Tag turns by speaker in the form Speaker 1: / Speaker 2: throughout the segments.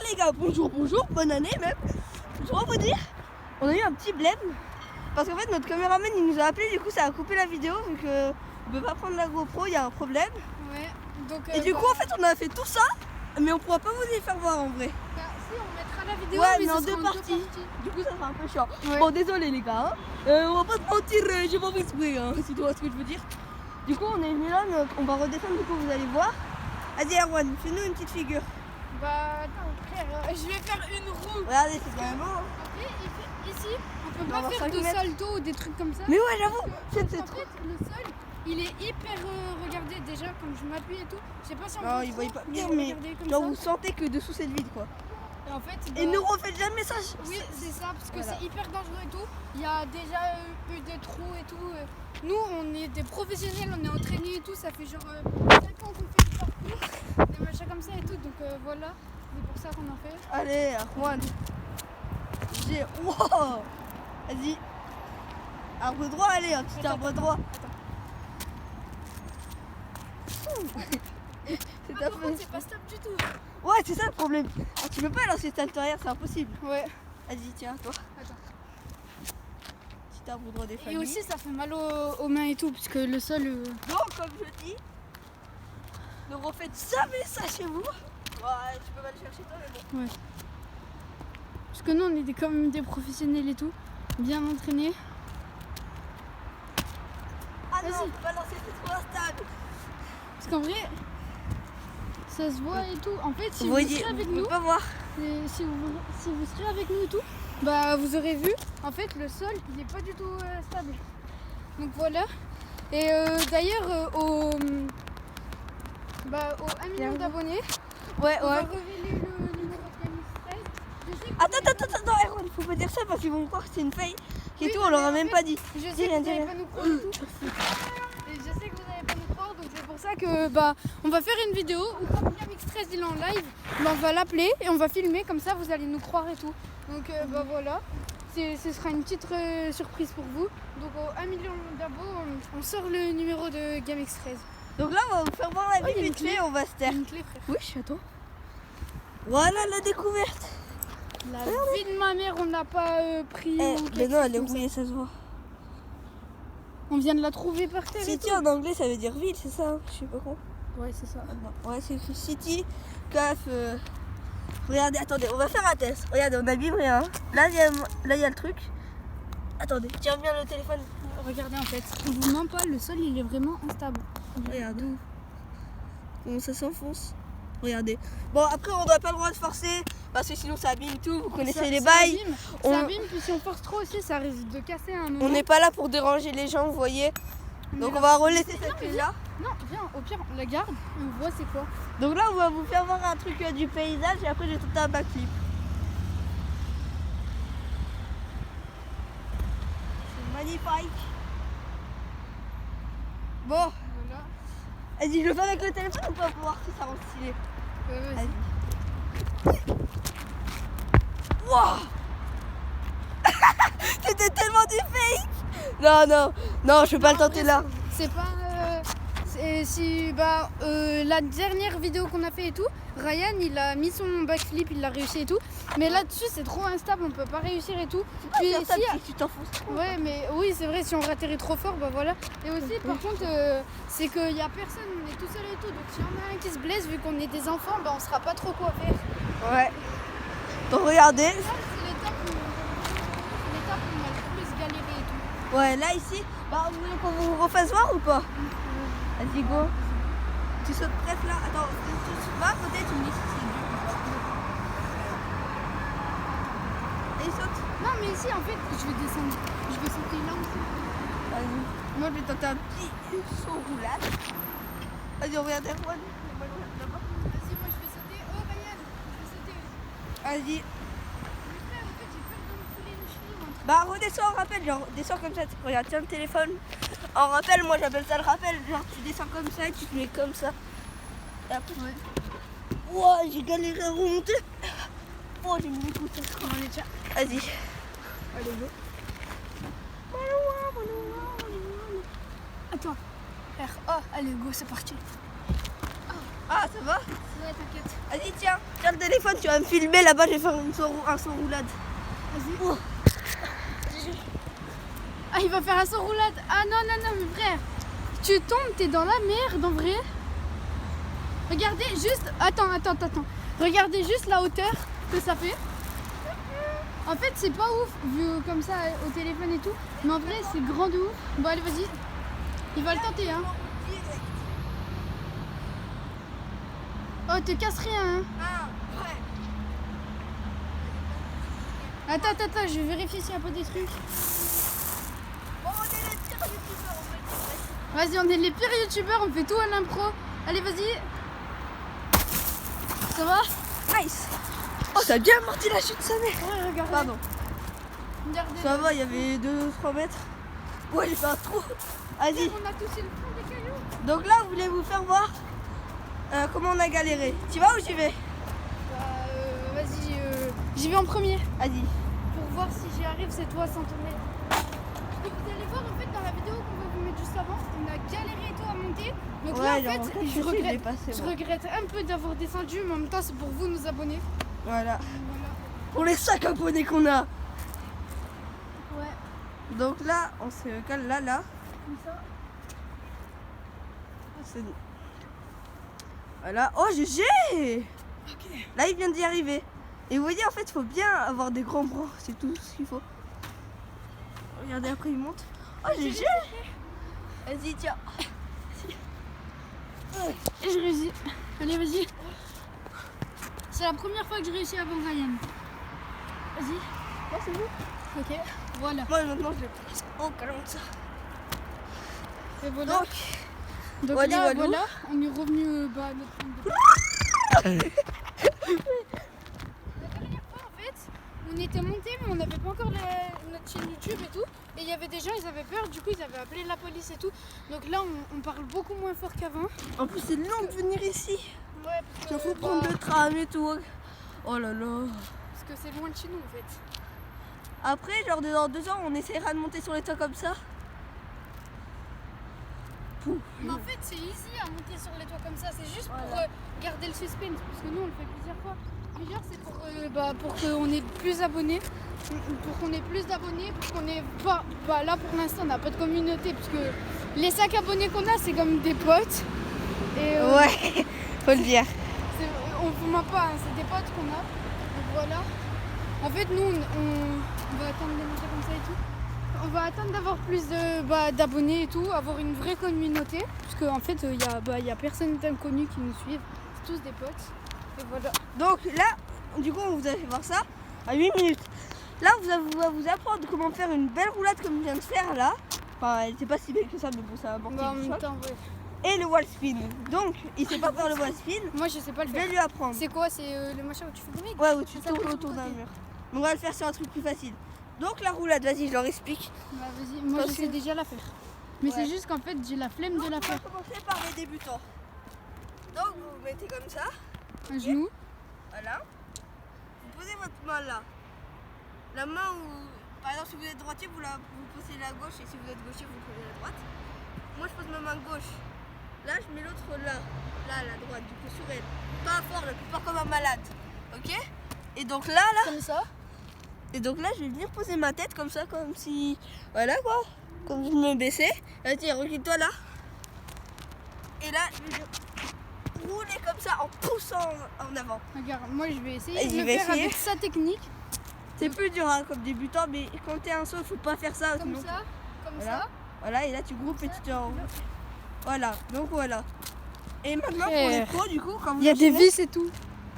Speaker 1: les gars, bonjour, bonne année même. Je dois vous dire, on a eu un petit blême. Parce qu'en fait notre caméraman il nous a appelé, du coup ça a coupé la vidéo vu que on peut pas prendre la GoPro, il y a un problème.
Speaker 2: Ouais, donc,
Speaker 1: et du coup en fait on a fait tout ça, mais on pourra pas vous les faire voir en vrai.
Speaker 2: Bah si, on mettra la vidéo,
Speaker 1: Ouais,
Speaker 2: mais
Speaker 1: mais en
Speaker 2: ce
Speaker 1: deux
Speaker 2: sera
Speaker 1: parties. Du coup ça sera un peu chiant.
Speaker 2: Ouais.
Speaker 1: Bon désolé les gars, on va pas se mentir, j'ai pas fait exprès, si tu vois ce que je veux dire. Du coup on est venu là, mais on va redescendre, du coup vous allez voir. Vas-y Erwan, fais-nous une petite figure.
Speaker 2: Bah attends frère, je vais faire une roue.
Speaker 1: Regardez, c'est quand même beau.
Speaker 2: Après, ici, on peut
Speaker 1: On
Speaker 2: pas
Speaker 1: va
Speaker 2: faire
Speaker 1: 5
Speaker 2: de
Speaker 1: mètres.
Speaker 2: salto ou des trucs comme ça.
Speaker 1: Mais ouais j'avoue,
Speaker 2: En
Speaker 1: c'est
Speaker 2: fait,
Speaker 1: trop.
Speaker 2: le sol, il est hyper... regardez déjà, comme je m'appuie et tout. Je sais pas si on
Speaker 1: Non,
Speaker 2: peut
Speaker 1: il
Speaker 2: trop,
Speaker 1: voit pas bien,
Speaker 2: mais
Speaker 1: mais
Speaker 2: regardez comme
Speaker 1: genre
Speaker 2: ça.
Speaker 1: vous sentez que dessous c'est vide quoi.
Speaker 2: Et en fait,
Speaker 1: Et
Speaker 2: bah,
Speaker 1: ne refaites jamais ça.
Speaker 2: oui, c'est ça, parce que
Speaker 1: Voilà.
Speaker 2: c'est hyper dangereux et tout. Il y a déjà eu des trous et tout. Nous, on est des professionnels, on est entraînés et tout. Ça fait genre 5 ans qu'on fait du parcours, des machins comme ça et tout. Donc voilà, c'est pour ça qu'on en fait.
Speaker 1: Allez, Erwan. J'ai. Wow. Vas-y. Arbre droit, allez, un petit arbre droit. C'est
Speaker 2: Ah,
Speaker 1: ta
Speaker 2: par contre,
Speaker 1: fait.
Speaker 2: c'est pas stable du tout.
Speaker 1: Ouais, c'est ça le problème. Ah, tu peux pas lancer ta arrière, c'est impossible.
Speaker 2: Ouais.
Speaker 1: Vas-y, tiens, toi.
Speaker 2: Attends.
Speaker 1: Petit arbre droit des
Speaker 2: Et
Speaker 1: familles.
Speaker 2: aussi, ça fait mal aux mains et tout, parce que le sol.
Speaker 1: Donc, comme je dis, ne refaites jamais ça chez vous. Ouais, tu peux pas le chercher toi, mais bon.
Speaker 2: Ouais. Parce que nous, on est quand même des professionnels et tout, bien entraînés.
Speaker 1: Ah non,
Speaker 2: Vas-y.
Speaker 1: faut pas lancer, c'est trop instable.
Speaker 2: Parce qu'en vrai, ça se voit et tout. En fait, si
Speaker 1: Vous
Speaker 2: vous
Speaker 1: voyez,
Speaker 2: serez avec
Speaker 1: vous
Speaker 2: nous,
Speaker 1: pouvez pas voir.
Speaker 2: si vous serez avec nous et tout, bah vous aurez vu, en fait, le sol, il est pas du tout stable. Donc voilà. Et d'ailleurs, au 1 million d'abonnés,
Speaker 1: Ouais,
Speaker 2: on va
Speaker 1: ouais.
Speaker 2: révéler le numéro de Camille 13. Je sais que
Speaker 1: Attends, Erwan, faut pas dire ça parce qu'ils vont croire que c'est une fake. Et
Speaker 2: Oui,
Speaker 1: tout, on leur a
Speaker 2: mais en
Speaker 1: même
Speaker 2: fait,
Speaker 1: pas dit.
Speaker 2: Je sais
Speaker 1: Dis
Speaker 2: que
Speaker 1: rien,
Speaker 2: vous
Speaker 1: dis
Speaker 2: n'allez
Speaker 1: rien.
Speaker 2: pas nous croire et tout. Et je sais que vous n'allez pas nous croire, donc c'est pour ça que on va faire une vidéo où quand Camix 13 il est en live, on va l'appeler et on va filmer, comme ça vous allez nous croire et tout. Donc voilà, ce sera une petite surprise pour vous. Donc au 1 million d'abos, on sort le numéro de Gamix 13.
Speaker 1: Donc là, on va vous faire voir la
Speaker 2: Oh, il y
Speaker 1: vie
Speaker 2: a une
Speaker 1: vite
Speaker 2: clé.
Speaker 1: fait, on va se taire.
Speaker 2: Une clé frère.
Speaker 1: Oui, je suis à toi. Voilà la découverte.
Speaker 2: La vie de ma mère, on n'a pas pris.
Speaker 1: Eh,
Speaker 2: ou
Speaker 1: mais
Speaker 2: quelque
Speaker 1: non,
Speaker 2: chose
Speaker 1: elle est
Speaker 2: comme ça.
Speaker 1: rouillée, ça se voit.
Speaker 2: On vient de la trouver par terre. et
Speaker 1: City
Speaker 2: tout.
Speaker 1: en anglais, ça veut dire ville, c'est ça? Je sais pas quoi.
Speaker 2: Ouais, c'est ça.
Speaker 1: Ouais, c'est écrit City, CAF. Regardez, attendez, on va faire un test. Regardez, on abîme rien. Là, il y a le truc. Attendez, tiens bien le téléphone.
Speaker 2: Regardez en fait, on vous ment pas, le sol il est vraiment instable.
Speaker 1: Regarde. Comment ça s'enfonce. Regardez. Bon, après, on n'a pas le droit de forcer parce que sinon ça abîme tout. Vous connaissez les bails.
Speaker 2: Ça
Speaker 1: On-
Speaker 2: abîme, puis si on force trop aussi, ça risque de casser à un moment.
Speaker 1: On n'est pas là pour déranger les gens, vous voyez. Donc on va relaisser cette clé là.
Speaker 2: Non, viens, au pire, on la garde et on voit c'est quoi.
Speaker 1: Donc là, on va vous faire voir un truc du paysage et après, j'ai tout un backflip. C'est magnifique. Bon,
Speaker 2: Voilà.
Speaker 1: vas-y, je le fais avec le téléphone ou pas pour voir si ça rend stylé.
Speaker 2: Vas-y.
Speaker 1: Wow. C'était tellement du fake. Non, je vais pas le tenter là.
Speaker 2: C'est pas. La dernière vidéo qu'on a fait et tout, Ryan il a mis son backflip, il l'a réussi et tout. Mais là-dessus c'est trop instable, on peut pas réussir et tout. Puis
Speaker 1: Faire ça,
Speaker 2: ici,
Speaker 1: tu t'enfonces trop.
Speaker 2: ouais, mais oui, c'est vrai, si on atterrit trop fort, bah voilà. Et aussi, par contre, c'est qu'il y a personne, on est tout seul et tout. Donc, s'il y en a un qui se blesse, vu qu'on est des enfants, bah on saura pas trop quoi faire.
Speaker 1: Ouais. Donc regardez.
Speaker 2: Là, c'est l'étape où on a le plus galéré et tout.
Speaker 1: Ouais, là ici, bah, vous voulez qu'on vous refasse voir ou pas? Vas-y, go. Tu sautes presque là. Attends, tu vas à côté, tu me dis si c'est dur ou pas. Et il saute.
Speaker 2: Non, mais ici, en fait, je vais descendre. Je vais sauter là aussi.
Speaker 1: Vas-y. Moi, je vais tenter un petit saut roulade. Vas-y, on regarde Erwan. Là-bas.
Speaker 2: Vas-y, moi je vais sauter. Oh, Ryan, je vais sauter.
Speaker 1: Vas-y.
Speaker 2: Mais frère, en fait, j'ai peur de me fouler une cheville ou un truc.
Speaker 1: Bah, redescends en rappel. Genre, descends comme ça. Regarde, tiens le téléphone. En rappel, moi j'appelle ça le rappel. Genre, tu descends comme ça et tu te mets comme ça. Et après,
Speaker 2: Ouais.
Speaker 1: ouah, j'ai galéré à remonter. Oh, j'ai mis les coups.
Speaker 2: Allez, tiens.
Speaker 1: Vas-y.
Speaker 2: Allez, go. Attends. R. Oh, allez, go, c'est parti.
Speaker 1: Ah, ça va?
Speaker 2: Ouais, t'inquiète.
Speaker 1: Vas-y, tiens le téléphone, tu vas me filmer là-bas, je vais faire un saut roulade.
Speaker 2: Vas-y.
Speaker 1: Oh.
Speaker 2: Ah, il va faire un saut roulade. Ah non, mais frère. Tu tombes, t'es dans la merde en vrai. Regardez juste. Attends. Regardez juste la hauteur que ça fait. En fait, c'est pas ouf vu comme ça au téléphone et tout. Mais en vrai, c'est grand de ouf. Bon, allez, vas-y. Il va le tenter, hein. Oh, te casse rien, hein.
Speaker 1: Ah, ouais.
Speaker 2: Attends, je vais vérifier s'il n'y a pas des trucs.
Speaker 1: Bon, on est les pires youtubeurs, on fait.
Speaker 2: Vas-y, on est les pires youtubeurs, on fait tout à l'impro. Allez, vas-y. Ça va?
Speaker 1: Nice. Oh, ça a bien amorti la chute, sa mère.
Speaker 2: Ouais, regardez.
Speaker 1: Pardon.
Speaker 2: Regardez.
Speaker 1: Ça va, il y avait 2-3 mètres. Ouais, j'ai fait un trou. Vas-y.
Speaker 2: On a touché le fond des cailloux.
Speaker 1: Donc là, vous voulez vous faire voir comment on a galéré. Tu vas ou j'y vais?
Speaker 2: Vas-y, j'y vais en premier.
Speaker 1: Vas-y.
Speaker 2: Pour voir si j'y arrive cette fois sans tourner. Et vous allez voir, en fait, dans la vidéo qu'on va vous mettre juste avant, on a galéré et tout à monter. Donc
Speaker 1: Ouais,
Speaker 2: là, en fait, je regrette un peu d'avoir descendu, mais en même temps, c'est pour vous, nos abonnés.
Speaker 1: Voilà.
Speaker 2: Voilà.
Speaker 1: Pour les 5 abonnés qu'on a.
Speaker 2: Ouais,
Speaker 1: Donc là, on se cale là.
Speaker 2: comme ça.
Speaker 1: C'est- Voilà. Oh, GG. Là, il vient d'y arriver. Et vous voyez, en fait, il faut bien avoir des grands bras. C'est tout ce qu'il faut. Regardez, après, il monte. Oh, GG. Vas-y, tiens.
Speaker 2: Et je réussis. Allez, vas-y. C'est la première fois que je réussis avant Ryan. Vas-y.
Speaker 1: Oh, c'est bon.
Speaker 2: Ok, voilà.
Speaker 1: Moi, maintenant, je l'ai pris. Oh, calme ça.
Speaker 2: Et voilà. Donc
Speaker 1: Wally
Speaker 2: là,
Speaker 1: Walou.
Speaker 2: voilà, on est revenu à notre point de départ. La dernière fois, en fait, on était monté, mais on n'avait pas encore notre chaîne YouTube et tout. Et il y avait des gens, ils avaient peur, du coup, ils avaient appelé la police et tout. Donc là, on parle beaucoup moins fort qu'avant.
Speaker 1: En plus, c'est long de venir ici.
Speaker 2: Ouais, parce
Speaker 1: Il faut prendre le tram et tout. Oh là là.
Speaker 2: parce que c'est loin de chez nous, en fait.
Speaker 1: Après, genre dans 2 ans, on essaiera de monter sur les toits comme ça. Pouf.
Speaker 2: Mais en fait, c'est easy à monter sur les toits comme ça. C'est juste pour
Speaker 1: Voilà.
Speaker 2: garder le suspense. Parce que nous, on le fait plusieurs fois. Plusieurs, c'est pour qu'on ait plus d'abonnés. Pour qu'on ait plus d'abonnés. Pour qu'on ait pas. Bah, là, pour l'instant, on n'a pas de communauté. Parce que les 5 abonnés qu'on a, c'est comme des potes. Et,
Speaker 1: Ouais, faut le dire.
Speaker 2: on vous ment pas, hein, c'est des potes qu'on a. Donc voilà. En fait, nous, on va attendre de monter comme ça et tout. On va attendre d'avoir plus d'abonnés et tout, avoir une vraie communauté. Parce qu'en fait, il y a personne d'inconnu qui nous suivent. C'est tous des potes. Et voilà.
Speaker 1: Donc là, du coup, on vous a fait voir ça à 8 minutes. Là, on va vous apprendre comment faire une belle roulade comme je viens de faire là. Enfin, elle n'était pas si belle que ça, mais bon, ça a apporté
Speaker 2: Bah, en
Speaker 1: du
Speaker 2: même
Speaker 1: choc.
Speaker 2: temps, ouais.
Speaker 1: Et le wall spin. Donc, il sait pas faire le wall spin.
Speaker 2: Moi, je sais pas le
Speaker 1: Je vais
Speaker 2: faire.
Speaker 1: lui apprendre.
Speaker 2: C'est quoi? C'est le machin où tu fais bruit?
Speaker 1: Ouais, où tu
Speaker 2: C'est ça,
Speaker 1: tournes
Speaker 2: le
Speaker 1: autour d'un
Speaker 2: côté.
Speaker 1: mur. Mais on va le faire sur un truc plus facile. Donc, la roulade, vas-y, je leur explique.
Speaker 2: Bah, vas-y, moi, je sais déjà la faire. Mais
Speaker 1: Ouais.
Speaker 2: c'est juste qu'en fait, j'ai la flemme de la
Speaker 1: On va
Speaker 2: faire.
Speaker 1: commencer par les débutants. Donc, vous vous mettez comme ça.
Speaker 2: Un genou.
Speaker 1: Voilà. Vous posez votre main là. La main où, par exemple, si vous êtes droitier, vous posez la gauche, et si vous êtes gaucher, vous posez la droite. Moi, je pose ma main gauche. Là, je mets l'autre là. Là, la droite, du coup, sur elle. Pas fort, pas comme un malade. Ok? Et donc là.
Speaker 2: Comme ça.
Speaker 1: Et donc là, je vais venir poser ma tête comme ça, comme si. Voilà quoi. Comme si je me baissais. Là, tiens, recule-toi là. Et là, je vais rouler comme ça en poussant en avant.
Speaker 2: Regarde, moi, je vais essayer
Speaker 1: Vas-y,
Speaker 2: de le
Speaker 1: va
Speaker 2: faire
Speaker 1: essayer.
Speaker 2: avec sa technique.
Speaker 1: C'est plus dur hein, comme débutant, mais quand t'es un saut, faut pas faire ça.
Speaker 2: Comme
Speaker 1: sinon-
Speaker 2: ça. Comme
Speaker 1: Voilà.
Speaker 2: ça.
Speaker 1: Voilà, et là tu groupes et tu te enroules. Voilà, donc voilà. Et maintenant pour les pros, du coup, quand vous
Speaker 2: Il y a des
Speaker 1: enchaînez-
Speaker 2: vis et tout.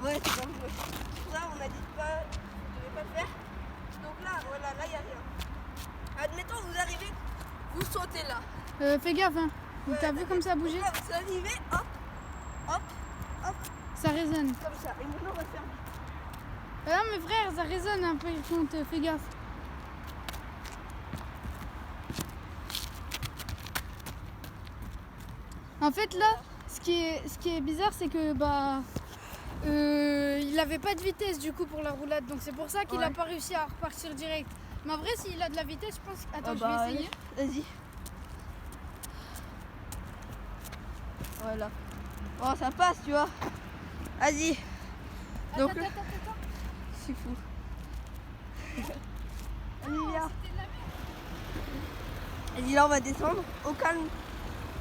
Speaker 1: Ouais, c'est comme ça, on a dit de pas, vous devez pas le faire. Donc là, voilà, là il n'y a rien. Admettons, vous arrivez, vous sautez là.
Speaker 2: Fais gaffe, hein.
Speaker 1: Ouais,
Speaker 2: T'as vu comme ça a bougé?
Speaker 1: Là, vous arrivez, hop, hop, hop,
Speaker 2: Ça résonne.
Speaker 1: comme ça. Et maintenant, on va faire.
Speaker 2: Ah non, mais frère, ça résonne un peu. Fais gaffe. En fait, là, ce qui est bizarre, c'est que il avait pas de vitesse du coup pour la roulade, donc c'est pour ça qu'il a
Speaker 1: Ouais.
Speaker 2: pas réussi à repartir direct. Mais en vrai, s'il a de la vitesse, je pense. Attends, je
Speaker 1: bah,
Speaker 2: vais essayer.
Speaker 1: Vas-y. Voilà. Bon, ça passe, tu vois. Vas-y. Donc,
Speaker 2: Attends.
Speaker 1: c'est fou. Vas-y, viens. Vas-y, là, on va descendre. Au calme.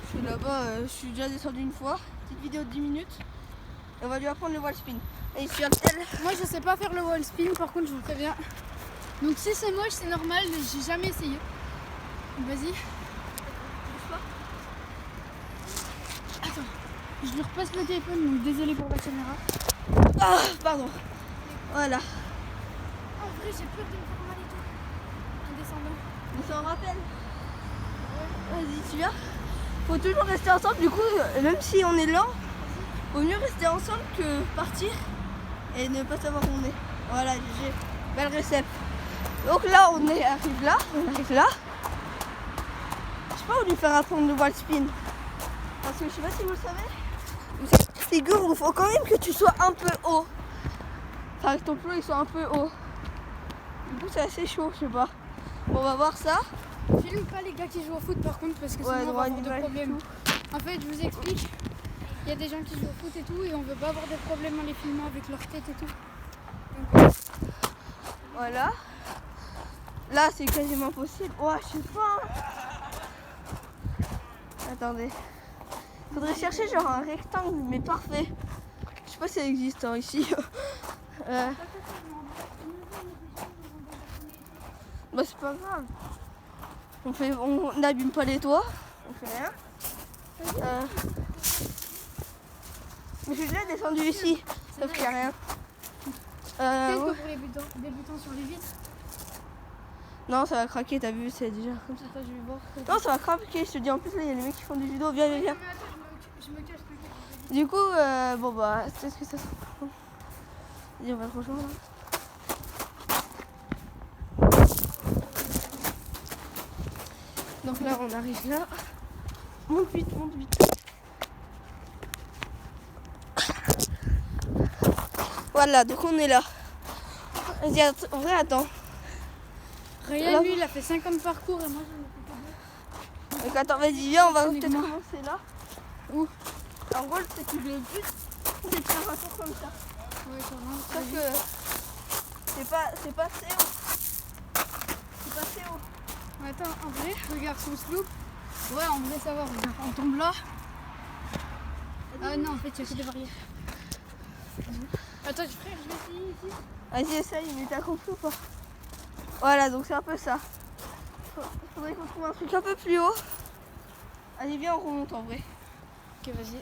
Speaker 1: Je suis là-bas, je suis déjà descendu une fois. Petite vidéo de 10 minutes. Et on va lui apprendre le wall spin. Et je suis à tel.
Speaker 2: Moi je sais pas faire le wall spin, par contre je vous préviens. Donc si c'est moche c'est normal, j'ai jamais essayé. Vas-y. Attends, je lui repasse le téléphone, donc désolé pour la caméra.
Speaker 1: Ah, pardon. Voilà.
Speaker 2: En vrai j'ai peur de me faire mal et tout. En descendant.
Speaker 1: On s'en rappelle. Vas-y, tu viens. Faut toujours rester ensemble, du coup, même si on est lent, vaut mieux rester ensemble que partir et ne pas savoir où on est. Voilà, GG. Belle récep. Donc là, arrive là. On arrive là. Je sais pas où lui faire apprendre le wall spin. Parce que je sais pas si vous le savez. Figure, il faut quand même que tu sois un peu haut. Enfin, que ton plot il soit un peu haut. Du coup, c'est assez chaud, je sais pas. Bon, on va voir ça.
Speaker 2: Filme pas les gars qui jouent au foot par contre parce que
Speaker 1: Ouais,
Speaker 2: sinon on va avoir
Speaker 1: une
Speaker 2: des
Speaker 1: image
Speaker 2: problèmes. En fait je vous explique, il y a des gens qui jouent au foot et tout et on veut pas avoir des problèmes en les filmant avec leur tête et tout. Donc,
Speaker 1: Voilà. Là, c'est quasiment possible. Oh, je sais pas. Attendez. Faudrait chercher genre un rectangle, mais parfait. Je sais pas si ça existe hein, ici. Bah, c'est pas grave. On n'abîme pas les toits. On fait rien. Mais je suis déjà descendu ici. Sauf qu'il n'y a rien.
Speaker 2: peut-être
Speaker 1: Ouais.
Speaker 2: que pour les débutants sur les vitres.
Speaker 1: Non, ça va craquer, t'as vu, c'est déjà comme ça.
Speaker 2: Attends, je vais voir.
Speaker 1: Non, ça va craquer, je te dis. En plus, là, il y a les mecs qui font du judo. Viens, viens, viens.
Speaker 2: Mais attends, je me cache, t'inquiète.
Speaker 1: Du coup, bon bah, c'est ce que ça se trouve. Vas-y, on va te rejoindre. Donc là, on arrive là. Monte vite, monte vite. Voilà, donc on est là. Vas-y, en vrai, attends.
Speaker 2: Ryan, lui, il a fait 50 parcours et moi j'en ai fait
Speaker 1: Donc attends, vas-y, viens, on va
Speaker 2: Avec
Speaker 1: peut-être
Speaker 2: moi.
Speaker 1: commencer là.
Speaker 2: Où?
Speaker 1: En gros, le truc que je veux le plus, c'est de faire un tour comme ça.
Speaker 2: que ouais, ça va.
Speaker 1: Sauf que c'est pas assez haut. C'est pas assez haut.
Speaker 2: Attends, en vrai, regarde son slope. Ouais, en vrai, ça va, regarde. On tombe là. Ah non, en fait, il y a que des barrières. Attends, frère, je vais essayer ici.
Speaker 1: Vas-y, essaye, mais t'as compris ou pas? Voilà, donc c'est un peu ça. Faudrait qu'on trouve un truc un peu plus haut. Allez, viens, on remonte en vrai.
Speaker 2: Ok, vas-y.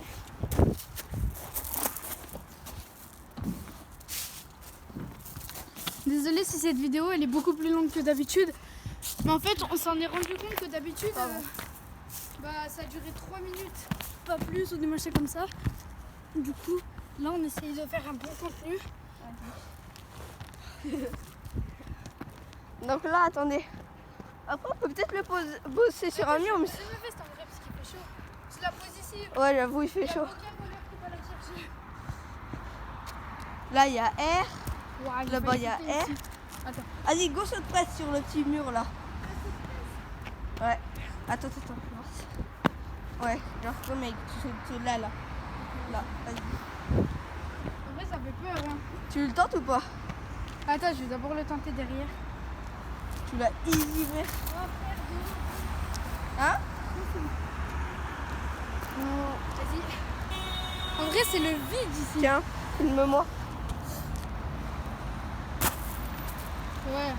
Speaker 2: Désolée si cette vidéo elle est beaucoup plus longue que d'habitude. Mais en fait, on s'en est rendu compte que d'habitude, ça a duré 3 minutes, pas plus, ou du moins c'est comme ça. Du coup, là on essaye de faire un bon contenu.
Speaker 1: Donc là, attendez. Après, on peut peut-être le bosser sur un mur, mais
Speaker 2: C'est ma veste en vrai parce qu'il fait chaud. Je la pose ici.
Speaker 1: ouais, j'avoue, il fait
Speaker 2: Il y a
Speaker 1: chaud.
Speaker 2: aucun voleur qui va la chercher.
Speaker 1: Là, il y a R.
Speaker 2: Ouah, j'ai
Speaker 1: Là-bas,
Speaker 2: failli
Speaker 1: il y a
Speaker 2: sauter
Speaker 1: R.
Speaker 2: ici. Attends.
Speaker 1: Vas-y, go saute presse sur le petit mur là. Ouais. Attends. Ouais, genre comme mec, tu sautes là. Là, vas-y.
Speaker 2: En vrai, ça fait peur. Hein.
Speaker 1: Tu le tentes ou pas?
Speaker 2: Attends, je vais d'abord le tenter derrière.
Speaker 1: Tu l'as easy, frère.
Speaker 2: Oh, frère,
Speaker 1: Hein?
Speaker 2: vas-y. En vrai, c'est le vide ici.
Speaker 1: Tiens, filme-moi.
Speaker 2: Ouais.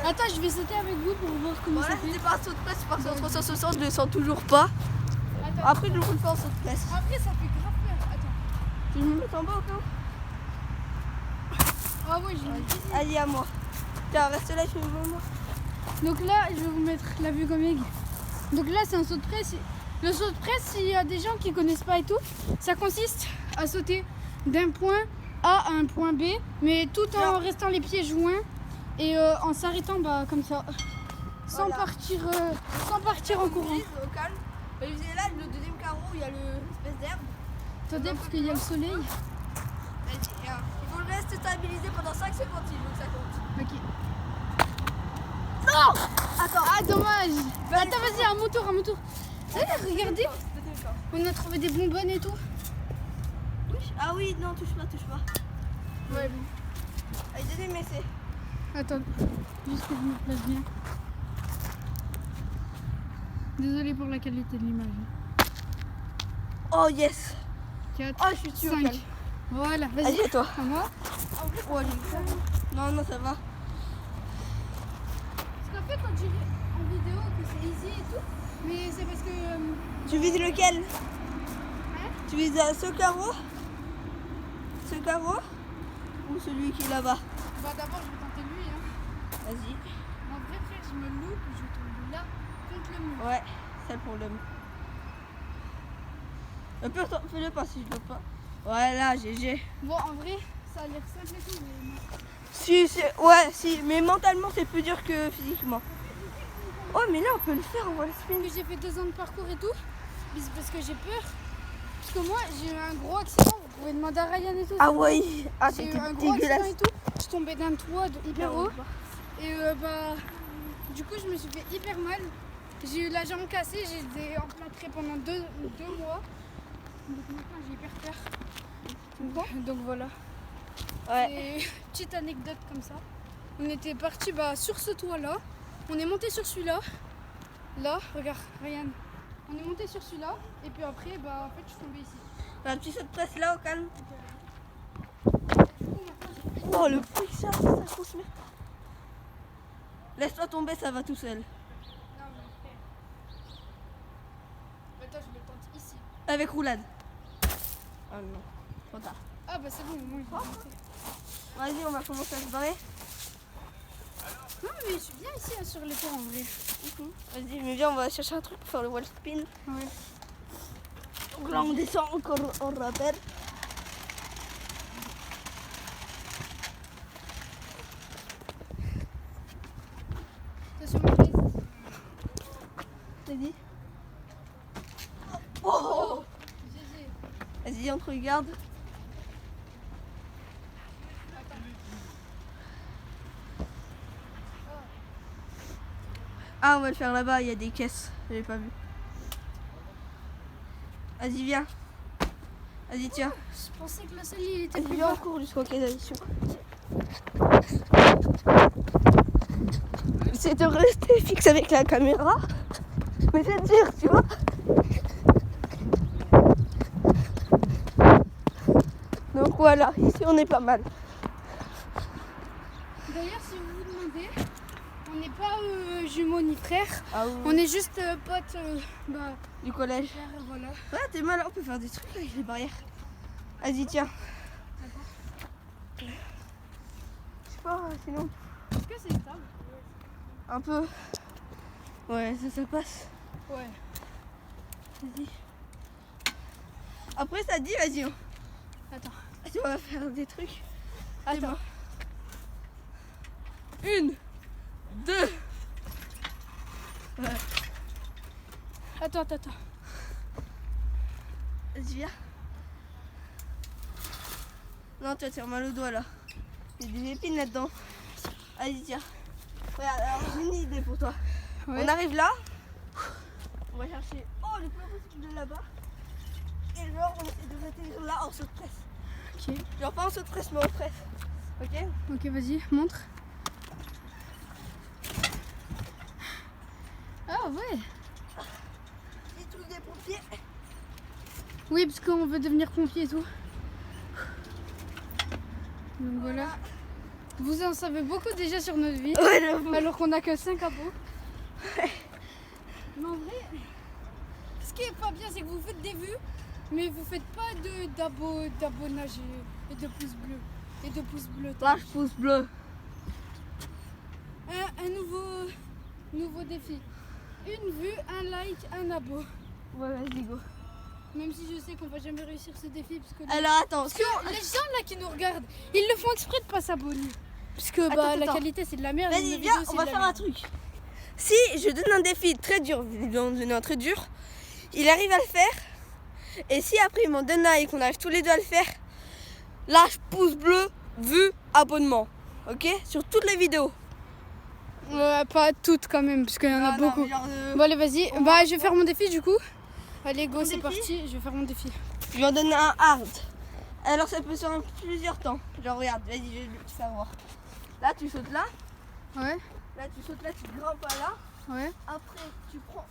Speaker 2: Attends, je vais sauter avec vous pour voir comment
Speaker 1: Voilà,
Speaker 2: ça fait.
Speaker 1: c'était pas un saut de presse, c'est parce qu'en 360, je le sens toujours pas.
Speaker 2: Attends.
Speaker 1: Après, je le fais en saut de presse.
Speaker 2: En vrai, ça fait grave peur. Attends.
Speaker 1: Tu me mets en bas au cas où?
Speaker 2: Ah ouais, j'ai mis ici.
Speaker 1: Allez, à moi. Tiens, reste là, filme-moi.
Speaker 2: Donc là, je vais vous mettre la vue comme aigle. Donc là, c'est un saut de presse. Le saut de presse, s'il y a des gens qui connaissent pas et tout, ça consiste à sauter d'un point A à un point B, mais tout en restant les pieds joints et en s'arrêtant comme ça, sans
Speaker 1: Voilà.
Speaker 2: partir en courant.
Speaker 1: Au calme. Là, le deuxième carreau, il y a l'espèce d'herbe.
Speaker 2: Attendez, parce qu'il y a le soleil.
Speaker 1: Vas-y, regarde. Il faut le laisser stabiliser pendant 5 secondes, donc ça compte.
Speaker 2: Ok.
Speaker 1: Non! Attends.
Speaker 2: Ah, dommage. Attends, vas-y, à mon tour. Eh, regardez,
Speaker 1: Deuxième temps.
Speaker 2: on a trouvé des bonbonnes et tout.
Speaker 1: Ah oui, non, touche pas.
Speaker 2: Ouais.
Speaker 1: Allez, deuxième essai.
Speaker 2: Attends, juste que je me place bien. Désolée pour la qualité de l'image.
Speaker 1: Oh yes.
Speaker 2: 4,
Speaker 1: Oh, je suis dessus,
Speaker 2: 5.
Speaker 1: Ocale.
Speaker 2: Voilà, vas-y.
Speaker 1: Allez, à toi.
Speaker 2: À moi.
Speaker 1: Oh, j'ai eu ça. Non, ça va.
Speaker 2: Parce qu'en fait, quand j'ai vu en vidéo que c'est easy et tout, mais c'est parce que.
Speaker 1: Tu vises lequel?
Speaker 2: Hein?
Speaker 1: Tu vises ce carreau? Ce carreau? Ou celui qui est là-bas?
Speaker 2: Bah, d'abord, je vais tenter lui. Hein.
Speaker 1: Vas-y.
Speaker 2: En vrai, frère, je me loupe, je tombe là contre le mur.
Speaker 1: Ouais, c'est le problème. Fais-le pas si je peux pas. Voilà, GG.
Speaker 2: Bon, en vrai, ça a l'air simple et tout, mais non.
Speaker 1: Si, mais mentalement c'est plus dur que physiquement. Oh, mais là on peut le faire en wall spin.
Speaker 2: Que j'ai fait 2 ans de parcours et tout, mais c'est parce que j'ai peur. Parce que moi, j'ai eu un gros accident, vous pouvez demander à Ryan et tout.
Speaker 1: Ah ouais, ah
Speaker 2: J'ai eu
Speaker 1: c'était
Speaker 2: un gros accident
Speaker 1: dégueulasse.
Speaker 2: et tout. Je suis tombée d'un toit de hyper haut. Et bah, du coup, je me suis fait hyper mal. J'ai eu la jambe cassée, j'ai été emplâtrée pendant 2 mois. Donc maintenant, j'ai hyper peur. Donc voilà.
Speaker 1: Ouais.
Speaker 2: Et petite anecdote comme ça. On était parti sur ce toit-là. On est monté sur celui-là. Là, regarde, Ryan. On est monté sur celui-là. Et puis après, en fait, je suis tombée ici.
Speaker 1: Un petit saut de presse là au calme.
Speaker 2: Du coup, maintenant, j'ai fait.
Speaker 1: Oh le bruit que ça grosse merde. Laisse-toi tomber, ça va tout seul.
Speaker 2: Non, mais frère. Attends, je le tente ici.
Speaker 1: Avec roulade. Oh non, trop tard.
Speaker 2: Ah bah c'est bon, au moins il faut monter.
Speaker 1: Vas-y, on va commencer à se barrer.
Speaker 2: Non mais je suis bien ici hein, sur les tours en vrai.
Speaker 1: Vas-y, mais viens, on va chercher un truc pour faire le wall spin.
Speaker 2: Ouais.
Speaker 1: Donc là on descend encore, on rappelle.
Speaker 2: T'es sur ma chaise.
Speaker 1: Vas-y. Oh,
Speaker 2: GG.
Speaker 1: vas-y, on te regarde. Ah, on va le faire là-bas, il y a des caisses. J'avais pas vu. Vas-y, viens. Vas-y, tiens.
Speaker 2: Je pensais que le sol il était
Speaker 1: Vas-y,
Speaker 2: plus
Speaker 1: viens,
Speaker 2: bas.
Speaker 1: on court jusqu'au quai d'addition. C'est de rester fixe avec la caméra. Mais c'est dur, tu vois. Donc voilà, ici on est pas mal.
Speaker 2: D'ailleurs si vous vous demandez, on n'est pas jumeaux ni frères.
Speaker 1: Ah oui.
Speaker 2: On est juste potes
Speaker 1: Du collège.
Speaker 2: frères, voilà.
Speaker 1: Ouais, t'es mal, on peut faire des trucs avec les barrières. Vas-y, tiens. Je sais pas, sinon,
Speaker 2: Est-ce que c'est stable?
Speaker 1: un peu. Ouais, ça passe.
Speaker 2: Ouais.
Speaker 1: Vas-y. Après, ça dit, vas-y.
Speaker 2: Attends.
Speaker 1: On va faire des trucs.
Speaker 2: Attends.
Speaker 1: 1, 2. Ouais.
Speaker 2: Attends.
Speaker 1: Vas-y, viens. Non, tu vas te faire mal au doigt là. Il y a des épines là-dedans. Vas-y, tiens. Regarde, alors j'ai une idée pour toi.
Speaker 2: Ouais.
Speaker 1: On arrive là. On va chercher le plus possible de là-bas. Et genre, on essaie de atterrir là en saut de presse.
Speaker 2: Ok.
Speaker 1: Genre pas en saut de presse, mais en presse. Ok?
Speaker 2: Ok, vas-y, montre. Ah ouais.
Speaker 1: Petit truc des pompiers.
Speaker 2: Oui, parce qu'on veut devenir pompier et tout. Donc voilà. Vous en savez beaucoup déjà sur notre vie.
Speaker 1: Ouais, j'avoue.
Speaker 2: Alors qu'on a que 5 abos. Mais en vrai, ce qui est pas bien, c'est que vous faites des vues, mais vous faites pas d'abonnage et de pouces bleus. Et de pouces bleus.
Speaker 1: Lâche pouce bleu.
Speaker 2: Un nouveau défi. Une vue, un like, un abo.
Speaker 1: Ouais, vas-y, go.
Speaker 2: Même si je sais qu'on va jamais réussir ce défi parce que
Speaker 1: Alors attends,
Speaker 2: les gens là qui nous regardent, ils le font exprès de pas s'abonner. Parce que
Speaker 1: Attends.
Speaker 2: la qualité c'est de la merde. et
Speaker 1: Vas-y,
Speaker 2: nos
Speaker 1: viens,
Speaker 2: vidéos, c'est
Speaker 1: on va
Speaker 2: de la
Speaker 1: faire un
Speaker 2: merde.
Speaker 1: truc. Si je donne un défi très dur, je lui donne un très dur, il arrive à le faire. Et si après il m'en donne un et qu'on arrive tous les deux à le faire, lâche pouce bleu, vue, abonnement. Ok? Sur toutes les vidéos.
Speaker 2: Ouais, pas toutes quand même, parce qu'il y en a
Speaker 1: Ah, non,
Speaker 2: beaucoup.
Speaker 1: mais genre,
Speaker 2: Bon allez vas-y, je vais faire mon défi du coup. Allez go,
Speaker 1: Ton
Speaker 2: c'est
Speaker 1: défi
Speaker 2: parti, je vais faire mon défi.
Speaker 1: je lui en donne un hard. Alors ça peut se faire en plusieurs temps. Genre regarde, vas-y, je vais te faire voir. Là tu sautes là,
Speaker 2: Ouais,
Speaker 1: là tu sautes là, tu grimpes à là.
Speaker 2: ouais,
Speaker 1: Après tu prends,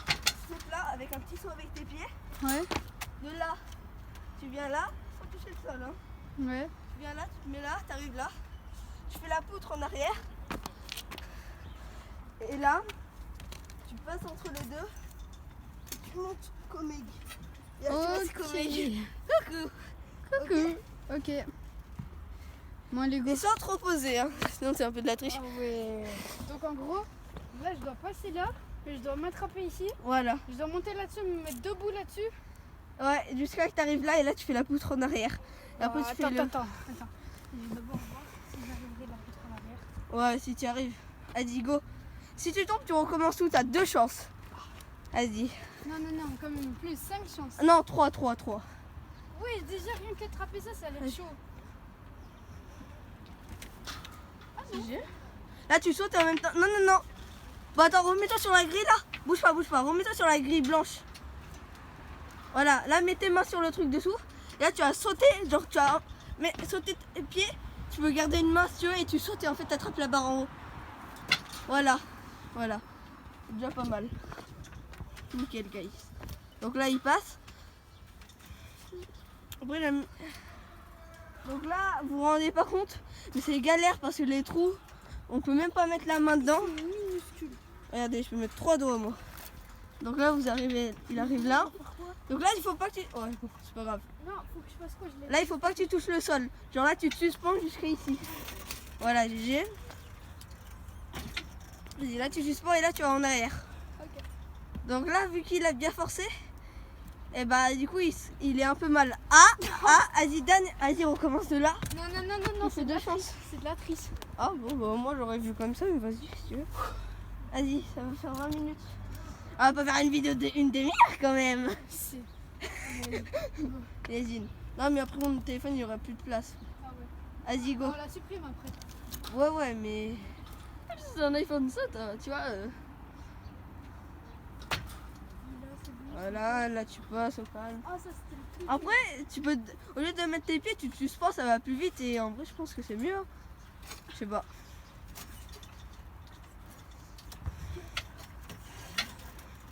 Speaker 1: tu sautes là avec un petit saut avec tes pieds.
Speaker 2: ouais,
Speaker 1: De là, tu viens là, sans toucher le sol. Hein.
Speaker 2: ouais.
Speaker 1: Tu viens là, tu te mets là, tu arrives là. Tu fais la poutre en arrière. Et là, tu passes entre les deux. Tu montes comme aigu. Et là, tu restes comme aigu. Coucou.
Speaker 2: Coucou. Ok. Moi, les
Speaker 1: Et
Speaker 2: gosses.
Speaker 1: sans trop poser, hein. Sinon c'est un peu de la triche.
Speaker 2: Ah ouais. Donc en gros, là je dois passer là, et je dois m'attraper ici,
Speaker 1: Voilà.
Speaker 2: je dois monter là-dessus, me mettre debout là-dessus.
Speaker 1: Ouais, jusqu'à ce que tu arrives là et là tu fais la poutre en arrière. Et après tu fais
Speaker 2: attends,
Speaker 1: le...
Speaker 2: attends. Je vais d'abord voir si j'arriverai la poutre en arrière.
Speaker 1: Ouais, si tu y arrives. Vas-y, go. Si tu tombes, tu recommences tout, t'as 2 chances. Vas-y.
Speaker 2: Non, quand même plus, 5 chances.
Speaker 1: Non, 3.
Speaker 2: Oui, déjà rien qu'attraper ça, ça a l'air
Speaker 1: Ouais.
Speaker 2: chaud.
Speaker 1: Là tu sautes et en même temps. Non. Bon attends, remets-toi sur la grille là. Bouge pas. Remets-toi sur la grille blanche. Voilà, là mets tes mains sur le truc dessous. Et là tu vas sauter, genre tu vas sauter tes pieds. Tu peux garder une main si tu veux et tu sautes et en fait t'attrapes la barre en haut. Voilà. C'est déjà pas mal. Nickel guys. Donc là il passe. Après donc là vous vous rendez pas compte, mais c'est galère parce que les trous, on peut même pas mettre la main dedans.
Speaker 2: C'est minuscule.
Speaker 1: Regardez, je peux mettre 3 doigts moi. Donc là vous arrivez, il arrive là.
Speaker 2: Pourquoi?
Speaker 1: Donc là il faut pas que tu... Ouais, bon, c'est pas grave.
Speaker 2: Non, faut que je fasse quoi? Je l'ai.
Speaker 1: Là il faut pas que tu touches le sol. Genre là tu te suspends jusqu'à ici. Voilà, GG. Vas-y, là tu suspends et là tu vas en arrière.
Speaker 2: Ok.
Speaker 1: Donc là vu qu'il a bien forcé, et bah du coup il est un peu mal. Vas-y Dan, vas-y on recommence de là.
Speaker 2: Non,
Speaker 1: fait 2 chances.
Speaker 2: C'est de la triche.
Speaker 1: Ah bon bah moi j'aurais vu comme ça, mais vas-y si tu veux. Vas-y, ça va faire 20 minutes. On va pas faire une vidéo d'une demi-heure quand même.
Speaker 2: C'est.
Speaker 1: Imagine. Non mais après mon téléphone il y aura plus de place.
Speaker 2: Ah ouais.
Speaker 1: Vas-y go.
Speaker 2: On la supprime après.
Speaker 1: Ouais mais... C'est un iPhone 7, tu vois.
Speaker 2: Là, c'est bon.
Speaker 1: Voilà, là tu passes au calme.
Speaker 2: Ah, ça c'était le truc.
Speaker 1: Après, tu peux, au lieu de mettre tes pieds, tu te suspends, ça va plus vite et en vrai je pense que c'est mieux. Hein. Je sais pas.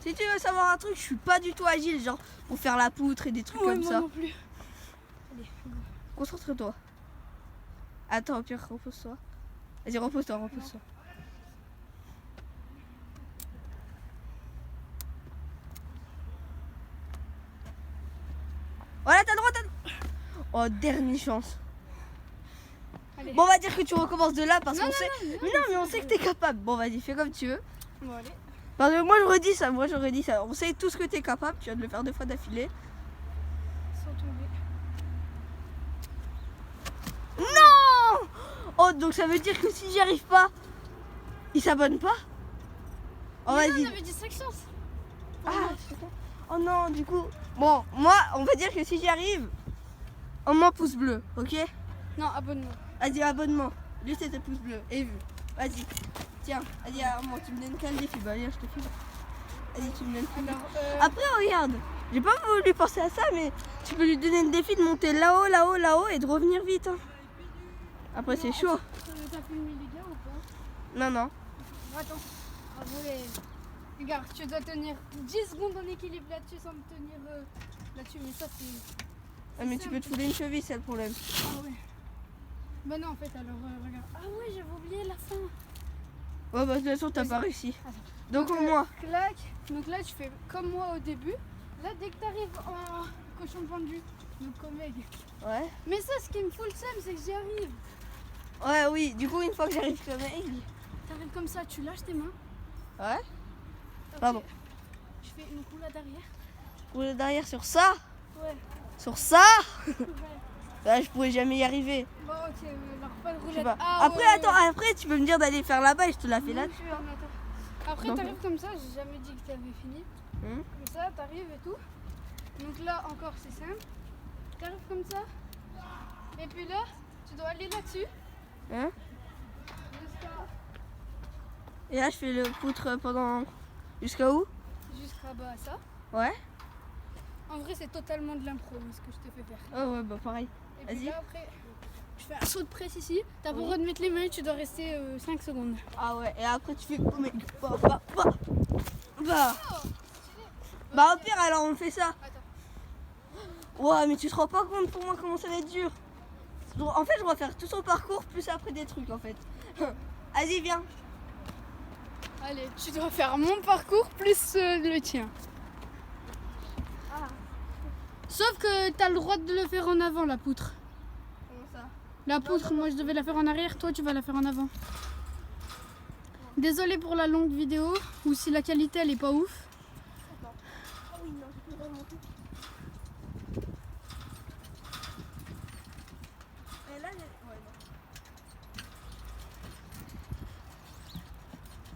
Speaker 1: Si tu veux savoir un truc, je suis pas du tout agile, genre pour faire la poutre et des trucs
Speaker 2: Ouais,
Speaker 1: comme
Speaker 2: moi
Speaker 1: ça.
Speaker 2: non plus. Allez, go.
Speaker 1: Concentre-toi. Attends, au pire, repose-toi. Vas-y, repose-toi. Voilà, t'as le droit, Oh, dernière chance.
Speaker 2: Allez.
Speaker 1: Bon, on va dire que tu recommences de là parce
Speaker 2: Non,
Speaker 1: qu'on sait... Mais non, mais on sait que t'es capable. Bon, vas-y, fais comme tu veux.
Speaker 2: Bon, allez.
Speaker 1: Parce que moi, j'aurais dit ça. On sait tout ce que t'es capable. Tu viens de le faire 2 fois d'affilée.
Speaker 2: Sans tomber.
Speaker 1: Non! Oh, donc ça veut dire que si j'y arrive pas, il s'abonne pas? Oh,
Speaker 2: Mais non,
Speaker 1: vas-y.
Speaker 2: on avait dit 5 chances.
Speaker 1: Ah, oh non, du coup. Bon, moi, on va dire que si j'y arrive, on m'en pouce bleu, ok?
Speaker 2: Non, abonnement.
Speaker 1: Vas-y, abonnement. Lui, c'était pouce bleu. Et vu. Vas-y. Tiens, vas-y, moi, tu me donnes quel défi? Bah, viens, je te file. Vas-y, tu me donnes quel défi?
Speaker 2: Alors,
Speaker 1: Après, regarde. J'ai pas voulu penser à ça, mais tu peux lui donner le défi de monter là-haut et de revenir vite. Hein. Après, c'est chaud.
Speaker 2: t'as filmé les gars ou pas?
Speaker 1: Non.
Speaker 2: Attends. Ah, voulez. Regarde, tu dois tenir 10 secondes en équilibre là-dessus sans me tenir là-dessus. Mais ça, c'est.
Speaker 1: Ah, mais tu peux te fouler une cheville, c'est le problème.
Speaker 2: Ah ouais. Bah non, en fait, alors regarde. Ah ouais, j'avais oublié la fin.
Speaker 1: Ouais, bah, de toute façon, t'as
Speaker 2: Vas-y.
Speaker 1: pas réussi.
Speaker 2: Attends.
Speaker 1: Donc, au moins.
Speaker 2: Clac. Donc là, tu fais comme moi au début. Là, dès que t'arrives en cochon pendu, donc comme egg.
Speaker 1: Ouais.
Speaker 2: Mais ça, ce qui me fout le seum, c'est que j'y arrive.
Speaker 1: Ouais, oui. Du coup, une fois que j'arrive comme aigle.
Speaker 2: T'arrives comme ça, tu lâches tes mains.
Speaker 1: Ouais.
Speaker 2: Ok.
Speaker 1: Pardon.
Speaker 2: Je fais une roulade arrière.
Speaker 1: Rouler derrière sur ça.
Speaker 2: Ouais.
Speaker 1: Sur ça.
Speaker 2: Ouais.
Speaker 1: Bah, je pourrais jamais y arriver.
Speaker 2: Bon, ok, alors pas de
Speaker 1: Je sais
Speaker 2: roulade.
Speaker 1: pas.
Speaker 2: Ah,
Speaker 1: Après,
Speaker 2: ouais,
Speaker 1: attends,
Speaker 2: ouais.
Speaker 1: après, tu peux me dire d'aller faire là-bas et je te la fais
Speaker 2: Non,
Speaker 1: là-dessus. Hein.
Speaker 2: attends. Après,
Speaker 1: Donc-
Speaker 2: t'arrives comme ça, j'ai jamais dit que t'avais fini. Comme ça, t'arrives et tout. Donc là, encore, c'est simple. T'arrives comme ça. Et puis là, tu dois aller là-dessus.
Speaker 1: Hein?
Speaker 2: Jusqu'à
Speaker 1: Et là, je fais le poutre pendant. Jusqu'à où?
Speaker 2: jusqu'à bas ça.
Speaker 1: Ouais.
Speaker 2: En vrai, c'est totalement de l'impro, ce que je te fais faire.
Speaker 1: Oh, ouais, bah pareil.
Speaker 2: Et puis
Speaker 1: Vas-y.
Speaker 2: là, après, je fais un saut de presse ici. T'as pas le droit de mettre les mains, tu dois rester 5 secondes.
Speaker 1: Ah ouais, et après tu fais oh, mais bah au pire alors on fait ça. Ouais, mais tu te rends pas compte pour moi comment ça va être dur. En fait, je dois faire tout son parcours plus après des trucs en fait. Vas-y, viens.
Speaker 2: Allez, tu dois faire mon parcours plus le tien.
Speaker 1: Ah.
Speaker 2: Sauf que t'as le droit de le faire en avant, la poutre.
Speaker 1: Comment ça?
Speaker 2: La poutre, moi je devais la faire en arrière, toi tu vas la faire en avant. Désolée pour la longue vidéo, ou si la qualité elle est pas ouf.
Speaker 1: Ah oui, non, je peux pas monter. Et là, ouais,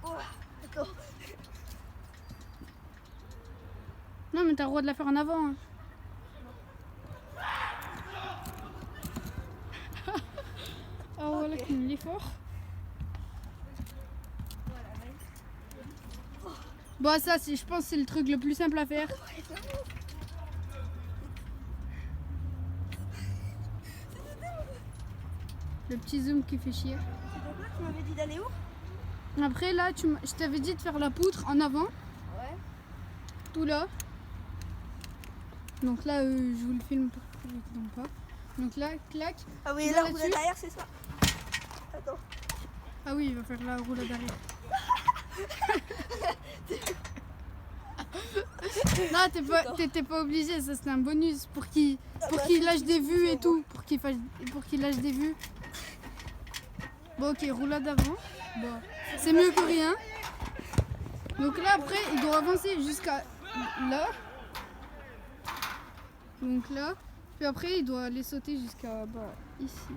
Speaker 1: non. Oh, d'accord.
Speaker 2: Non mais t'as le droit de la faire en avant. Hein. Oh voilà
Speaker 1: Ok.
Speaker 2: qu'il est fort. Bon ça je pense que c'est le truc le plus simple à faire. Le petit zoom qui fait chier.
Speaker 1: Donc là, tu m'avais dit d'aller où?
Speaker 2: Après là je t'avais dit de faire la poutre en avant.
Speaker 1: Ouais.
Speaker 2: Tout là. Donc là je vous le filme pour que je ne tombe pas. Donc là, clac.
Speaker 1: Ah oui,
Speaker 2: Tu
Speaker 1: là,
Speaker 2: vas
Speaker 1: vous
Speaker 2: là-dessus
Speaker 1: êtes derrière, c'est ça. Attends.
Speaker 2: Ah oui, il va faire la roulade derrière. Non, t'étais pas obligé, ça c'était un bonus pour qu'il lâche des vues et tout. Pour qu'il lâche des vues. Bon ok, roulade avant. Bon, c'est mieux que rien. Donc là après, il doit avancer jusqu'à là. Donc là. Puis après, il doit aller sauter jusqu'à ici.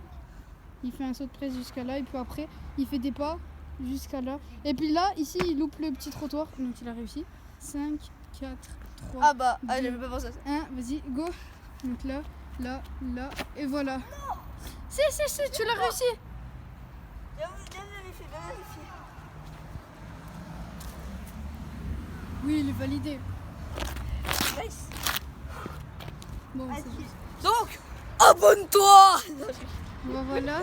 Speaker 2: Il fait un saut de presse jusqu'à là. Et puis après, il fait des pas jusqu'à là. Et puis là, ici, il loupe le petit trottoir. Donc il a réussi. 5, 4, 3.
Speaker 1: Ah bah,
Speaker 2: deux,
Speaker 1: j'avais pas pensé à ça.
Speaker 2: 1, vas-y, go. Donc là, là, là. Et voilà. Si, tu l'as réussi.
Speaker 1: Bien vérifié, bien vérifié.
Speaker 2: Oui, il est validé.
Speaker 1: Nice.
Speaker 2: Bon,
Speaker 1: Vas-y.
Speaker 2: c'est bon.
Speaker 1: Donc, abonne-toi.
Speaker 2: Voilà.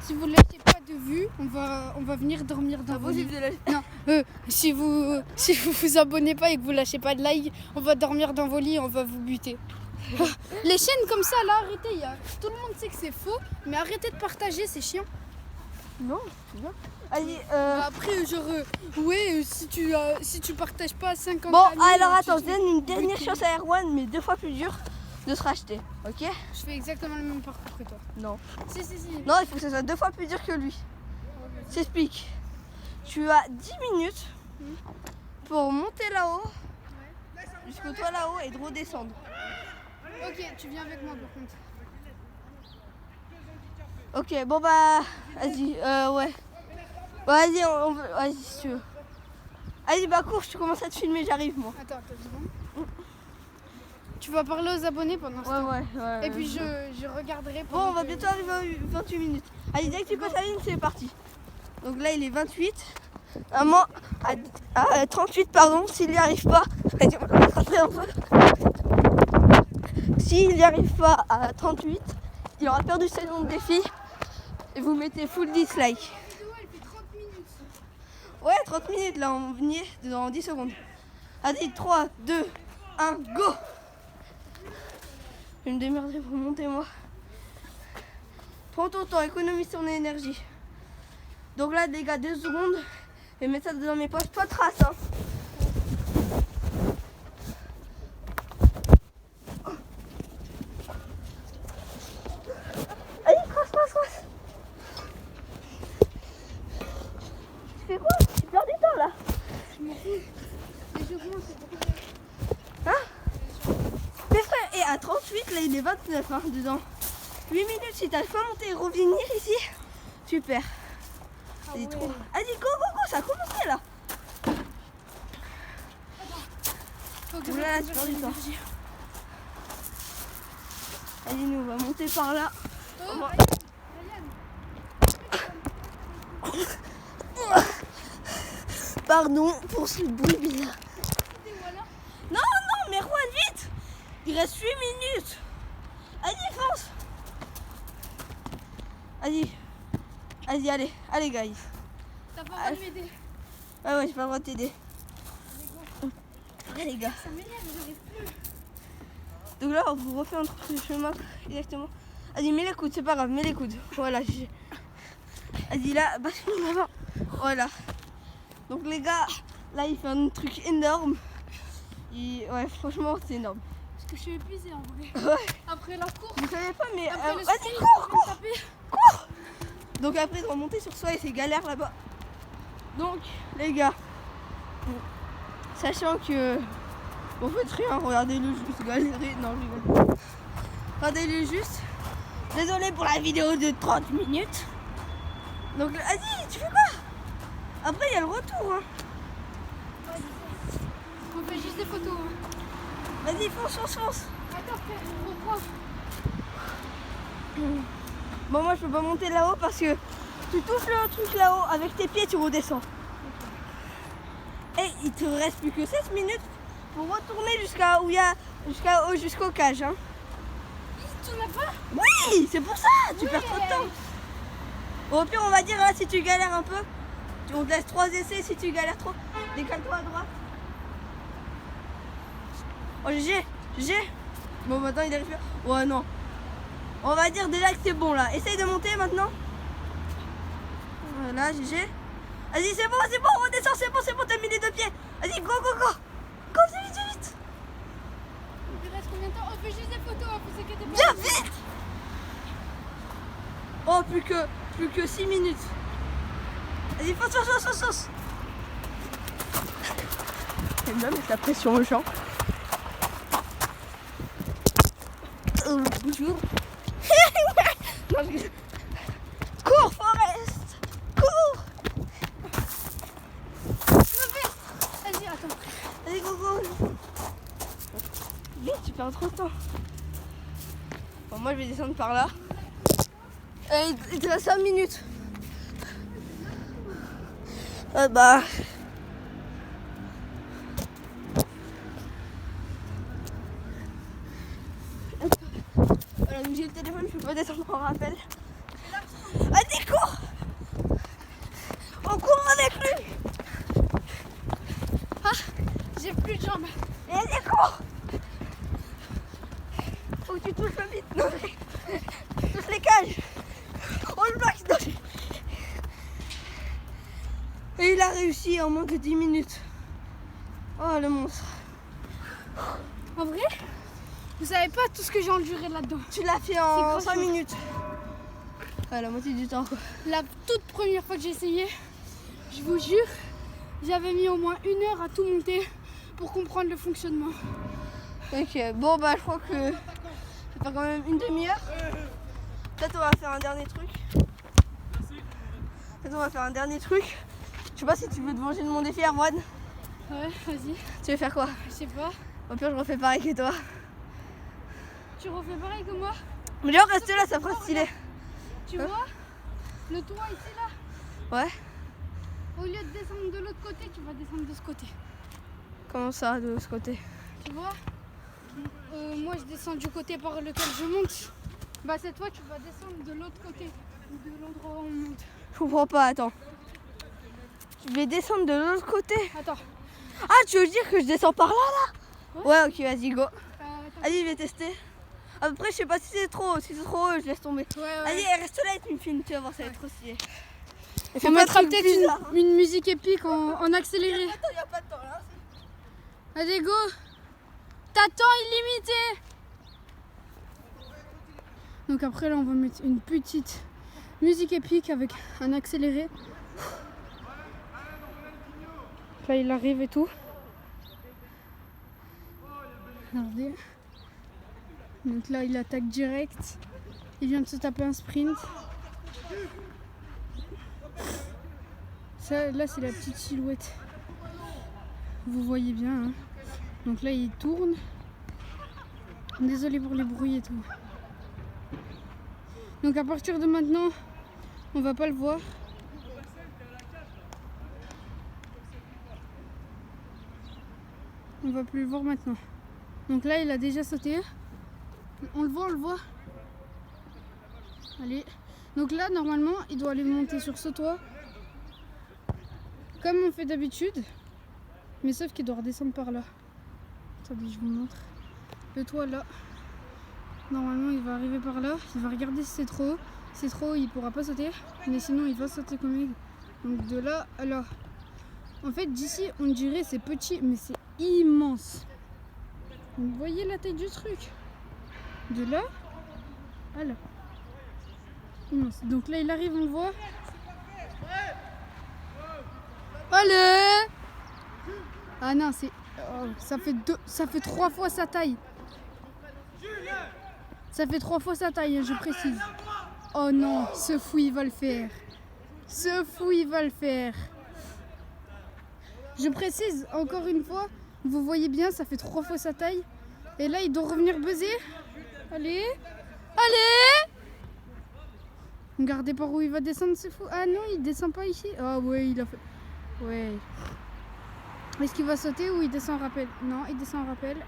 Speaker 2: Si vous ne lâchez pas de vue, on va venir dormir dans vos lits. Non, si vous vous abonnez pas et que vous lâchez pas de like, on va dormir dans vos lits, on va vous buter. Les chaînes comme ça, là, arrêtez. Tout le monde sait que c'est faux, mais arrêtez de partager, c'est chiant.
Speaker 1: Non, c'est bien. Allez,
Speaker 2: Après, ouais, si tu partages pas 50
Speaker 1: bon,
Speaker 2: amis,
Speaker 1: alors
Speaker 2: tu
Speaker 1: attends,
Speaker 2: te
Speaker 1: je
Speaker 2: fais
Speaker 1: donne une dernière
Speaker 2: buter.
Speaker 1: chance à Erwan, mais 2 fois plus dur de se racheter, ok?
Speaker 2: Je fais exactement le même parcours que toi.
Speaker 1: Non.
Speaker 2: Si.
Speaker 1: Non, il faut que ça soit 2 fois plus dur que lui. J'explique. Tu as 10 minutes pour monter là-haut, jusqu'au toit là-haut et de redescendre.
Speaker 2: Ok, tu viens avec moi par contre.
Speaker 1: Ok, bon bah, vas-y, ouais. Vas-y, vas-y si tu veux. Allez, bah cours, tu commences à te filmer, j'arrive moi.
Speaker 2: Attends, 2 secondes. Tu vas parler aux abonnés pendant ce temps.
Speaker 1: Ouais.
Speaker 2: Et puis je regarderai.
Speaker 1: Bon, on va bientôt arriver à 28 minutes. Allez, dès que tu passes la ligne, c'est parti. Donc là, il est 28. À 38, pardon, s'il n'y arrive pas. Allez, on va le rattraper un peu. S'il n'y arrive pas à 38, il aura perdu ses noms de défi. Et vous mettez full dislike.
Speaker 2: La vidéo elle fait 30 minutes.
Speaker 1: Ouais, 30 minutes là, on y est dans 10 secondes. Allez, 3, 2, 1, go! Je vais me démerder pour monter moi. Prends ton temps, économise ton énergie. Donc là, les gars, 2 secondes. Je vais mettre ça dans mes poches, pas de trace. Hein. Allez, trace. Tu fais quoi? Tu perds du temps là.
Speaker 2: Je m'en fous. Les journaux c'est beaucoup.
Speaker 1: Mais frère, et à 38, là il est 29 hein, dedans. 8 minutes, si t'arrives pas à monter et revenir ici, super. C'est
Speaker 2: ouais.
Speaker 1: trop. Allez, go, ça a commencé là.
Speaker 2: Faut que
Speaker 1: Oula,
Speaker 2: je
Speaker 1: tu perds du temps.
Speaker 2: l'énergie.
Speaker 1: Allez, nous on va monter par là.
Speaker 2: Oh,
Speaker 1: Pardon pour ce bruit bizarre.
Speaker 2: voilà.
Speaker 1: Non, mais Erwan, vite. Il reste 8 minutes. Allez, fonce. Vas-y. Vas-y, allez. Allez, guys.
Speaker 2: T'as pas le droit de m'aider.
Speaker 1: Ouais, j'ai pas le droit de t'aider. Allez, les gars.
Speaker 2: Ça m'énerve, j'arrive plus.
Speaker 1: Donc là, on vous refait un truc de chemin. Exactement. Vas-y, mets les coudes, c'est pas grave, mets les coudes. Voilà. Vas-y, là, bascule là-bas. Voilà. Donc, les gars, là, il fait un truc énorme. Ouais, franchement, c'est énorme.
Speaker 2: Parce que je suis épuisée en vrai.
Speaker 1: Ouais.
Speaker 2: Après la course,
Speaker 1: Vous savez pas, mais
Speaker 2: après le
Speaker 1: vas-y,
Speaker 2: sprint,
Speaker 1: cours,
Speaker 2: je vais
Speaker 1: cours,
Speaker 2: me taper.
Speaker 1: cours. Donc après, de remonter sur soi, et c'est galère là-bas. Donc, les gars, sachant que vous faites rien, regardez-le juste galérer. Non, je rigole. Regardez-le juste. Désolé pour la vidéo de 30 minutes. Donc, vas-y, tu fais quoi? Après, il y a le retour. Hein.
Speaker 2: On fait juste des photos. Hein.
Speaker 1: Vas-y, fonce.
Speaker 2: Attends, frère, je reprends.
Speaker 1: Bon, moi, je peux pas monter là-haut parce que tu touches le truc là-haut avec tes pieds, tu redescends. Et il te reste plus que 16 minutes pour retourner jusqu'à où il y a jusqu'au cage. Hein.
Speaker 2: Tu n'as pas?
Speaker 1: Oui, c'est pour ça, tu perds trop de temps. Bon, au pire, on va dire là, si tu galères un peu, on te laisse 3 essais. Si tu galères trop, décale-toi à droite. Oh, GG. Bon, maintenant il arrive. Ouais, non. On va dire déjà que c'est bon là. Essaye de monter maintenant. Voilà, GG. Vas-y, c'est bon, on redescend, c'est bon, t'as mis les 2 pieds. Vas-y, go. Go, vite.
Speaker 2: Il reste combien de temps? On fait juste des photos, hein, vous inquiétez pas.
Speaker 1: Viens, vite. Oh, plus que 6 minutes. Vas-y, fonce. J'aime bien mettre la pression aux gens. Bonjour. Cours, Forest. Cours.
Speaker 2: Vas-y, attends.
Speaker 1: Allez, go. Vite, tu perds trop de temps. Bon, moi, je vais descendre par là. Il te reste 5 minutes. Bah... Voilà, donc j'ai le téléphone, je peux pas descendre en rappel. Vas-y, cours. On court avec lui.
Speaker 2: Ah, j'ai plus de jambes.
Speaker 1: Vas-y, cours. Faut que tu touches le vite. Non, touche les cages. On le bloque. Non. Et il a réussi en moins de 10 minutes. Oh, le monstre.
Speaker 2: En vrai, vous savez pas tout ce que j'ai enduré là-dedans.
Speaker 1: Tu l'as fait en 5 minutes. Ouais, la moitié du temps, quoi.
Speaker 2: La toute première fois que j'ai essayé, je vous jure, j'avais mis au moins 1 heure à tout monter pour comprendre le fonctionnement.
Speaker 1: Ok, bon bah je crois que ça fait quand même une demi-heure. Peut-être on va faire un dernier truc. Je sais pas si tu veux te venger de mon défi, Arwan.
Speaker 2: Ouais, vas-y.
Speaker 1: Tu veux faire quoi?
Speaker 2: Je sais pas.
Speaker 1: Au pire, je refais pareil que toi.
Speaker 2: Tu refais pareil que moi?
Speaker 1: Mais genre, reste là, ça fera stylé.
Speaker 2: Tu vois le toit ici là?
Speaker 1: Ouais.
Speaker 2: Au lieu de descendre de l'autre côté, tu vas descendre de ce côté.
Speaker 1: Comment ça, de ce côté?
Speaker 2: Tu vois moi je descends du côté par lequel je monte. Bah cette fois tu vas descendre de l'autre côté, de l'endroit où on monte.
Speaker 1: Je comprends pas, attends. Je vais descendre de l'autre côté.
Speaker 2: Attends.
Speaker 1: Ah, tu veux dire que je descends par là, là? Ouais, ok, vas-y, go. Allez, je vais tester. Après, je sais pas si c'est trop. Si c'est trop haut, je laisse tomber.
Speaker 2: Ouais.
Speaker 1: Allez, reste là et tu me filmes, tu vas voir, ça va être trop stylé.
Speaker 2: On mettra peut-être une musique épique en accéléré.
Speaker 1: Attends, y a pas de temps là.
Speaker 2: Allez, go. T'as temps illimité. Donc après là, on va mettre une petite musique épique avec un accéléré. Là, il arrive et tout. Regardez. Donc là, il attaque direct. Il vient de se taper un sprint. Ça, là, c'est la petite silhouette. Vous voyez bien. Hein. Donc là, il tourne. Désolé pour les bruits et tout. Donc à partir de maintenant, on va pas le voir. On va plus le voir maintenant. Donc là, il a déjà sauté. On le voit. Allez, Donc là, normalement, il doit aller monter sur ce toit. Comme on fait d'habitude. Mais sauf qu'il doit redescendre par là. Attendez, je vous montre. Le toit là. Normalement, il va arriver par là. Il va regarder si c'est trop haut. Si c'est trop haut, il pourra pas sauter. Mais sinon, il va sauter comme il. Donc de là à là. En fait, d'ici, on dirait c'est petit, mais c'est immense. Vous voyez la taille du truc? De là à là. Immense. Donc là, il arrive, on le voit. Allez! Ah non, c'est... oh, ça fait 3 fois sa taille. Ça fait 3 fois sa taille, je précise. Oh non, ce fou, il va le faire. Ce fou, il va le faire. Je précise, encore une fois, vous voyez bien, ça fait 3 fois sa taille. Et là, il doit revenir buzzer. Allez! Allez! Regardez par où il va descendre, c'est fou. Ah non, il descend pas ici. Ah ouais, il a fait... ouais. Est-ce qu'il va sauter ou il descend en rappel? Non, il descend en rappel.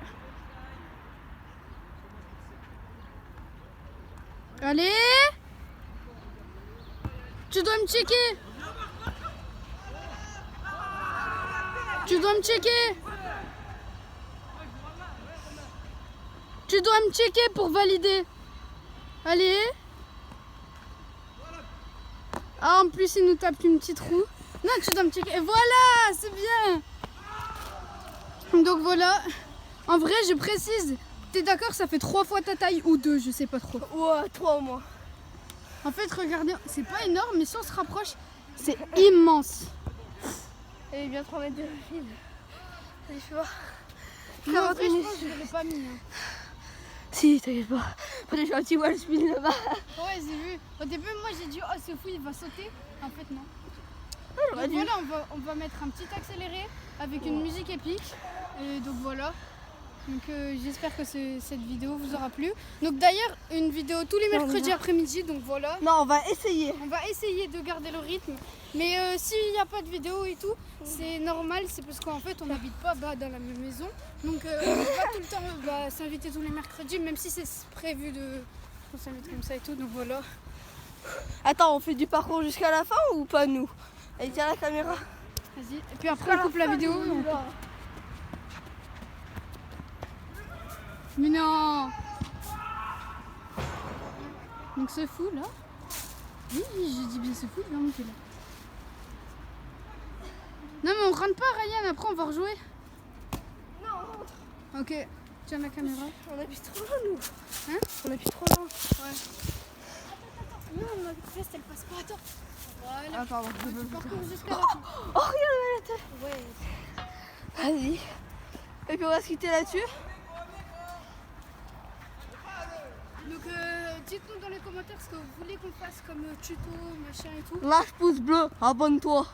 Speaker 2: Allez! Tu dois me checker! Tu dois me checker! Tu dois me checker pour valider. Allez! Ah, en plus, il nous tape une petite roue. Non, tu dois me checker. Et voilà, c'est bien! Donc voilà. En vrai, je précise. T'es d'accord, ça fait 3 fois ta taille ou 2, je sais pas trop.
Speaker 1: Ouais, 3 au moins.
Speaker 2: En fait, regardez, c'est pas énorme, mais si on se rapproche, c'est immense.
Speaker 1: Et bien 3 mètres de fil. Allez, je vois.
Speaker 2: Non, en vrai, je pense que je l'aurais pas mis. Hein.
Speaker 1: Si, t'inquiète pas. Après, je fais un petit wall spin là-bas.
Speaker 2: Ouais, j'ai vu. Au début, moi, j'ai dit, oh, ce fou, il va sauter. En fait, non.
Speaker 1: Ouais,
Speaker 2: Donc voilà, on va mettre un petit accéléré avec une musique épique. Et donc voilà. Donc j'espère que cette vidéo vous aura plu. Donc d'ailleurs, une vidéo tous les mercredis après-midi. Donc voilà.
Speaker 1: Non, on va essayer.
Speaker 2: On va essayer de garder le rythme. Mais s'il n'y a pas de vidéo et tout, c'est normal. C'est parce qu'en fait, on n'habite pas dans la même maison. Donc on ne peut pas tout le temps s'inviter tous les mercredis, même si c'est prévu qu'on s'invite comme ça et tout. Donc voilà.
Speaker 1: Attends, on fait du parcours jusqu'à la fin ou pas nous? Allez, tiens la caméra.
Speaker 2: Vas-y. Et puis après, on coupe la vidéo. Et on coupe. Mais non! Donc ce fou là. Oui, j'ai dit bien ce fou, il va monter là. Non mais on rentre pas Ryan, après on va rejouer.
Speaker 1: Non, on rentre.
Speaker 2: Ok, tiens la caméra.
Speaker 1: On habite trop loin nous.
Speaker 2: Hein?
Speaker 1: On habite trop loin.
Speaker 2: Ouais. Attends, non, notre veste elle passe pas, attends. Voilà.
Speaker 1: Ah pardon.
Speaker 2: Tu parcours jusqu'à la fin.
Speaker 1: Oh, regarde la tête.
Speaker 2: Ouais.
Speaker 1: Vas-y. Et puis on va se quitter là-dessus.
Speaker 2: Donc dites-nous dans les commentaires ce que vous voulez qu'on fasse comme tuto, machin et tout.
Speaker 1: Lâche pouce bleu, abonne-toi.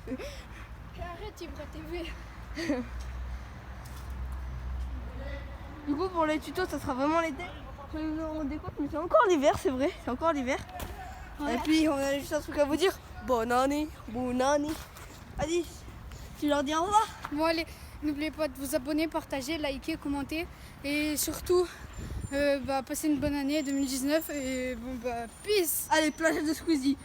Speaker 2: Et arrête Ibra TV.
Speaker 1: Du coup pour les tutos ça sera vraiment l'été. Je vais vous en rendre compte, mais c'est encore l'hiver, c'est vrai, c'est encore l'hiver.
Speaker 2: Ouais.
Speaker 1: Et puis on a juste un truc à vous dire. Bonne année, bonne année. Allez, tu leur dis au revoir.
Speaker 2: Bon allez, n'oubliez pas de vous abonner, partager, liker, commenter et surtout passez une bonne année 2019 et bon peace.
Speaker 1: Allez, plage de Squeezie.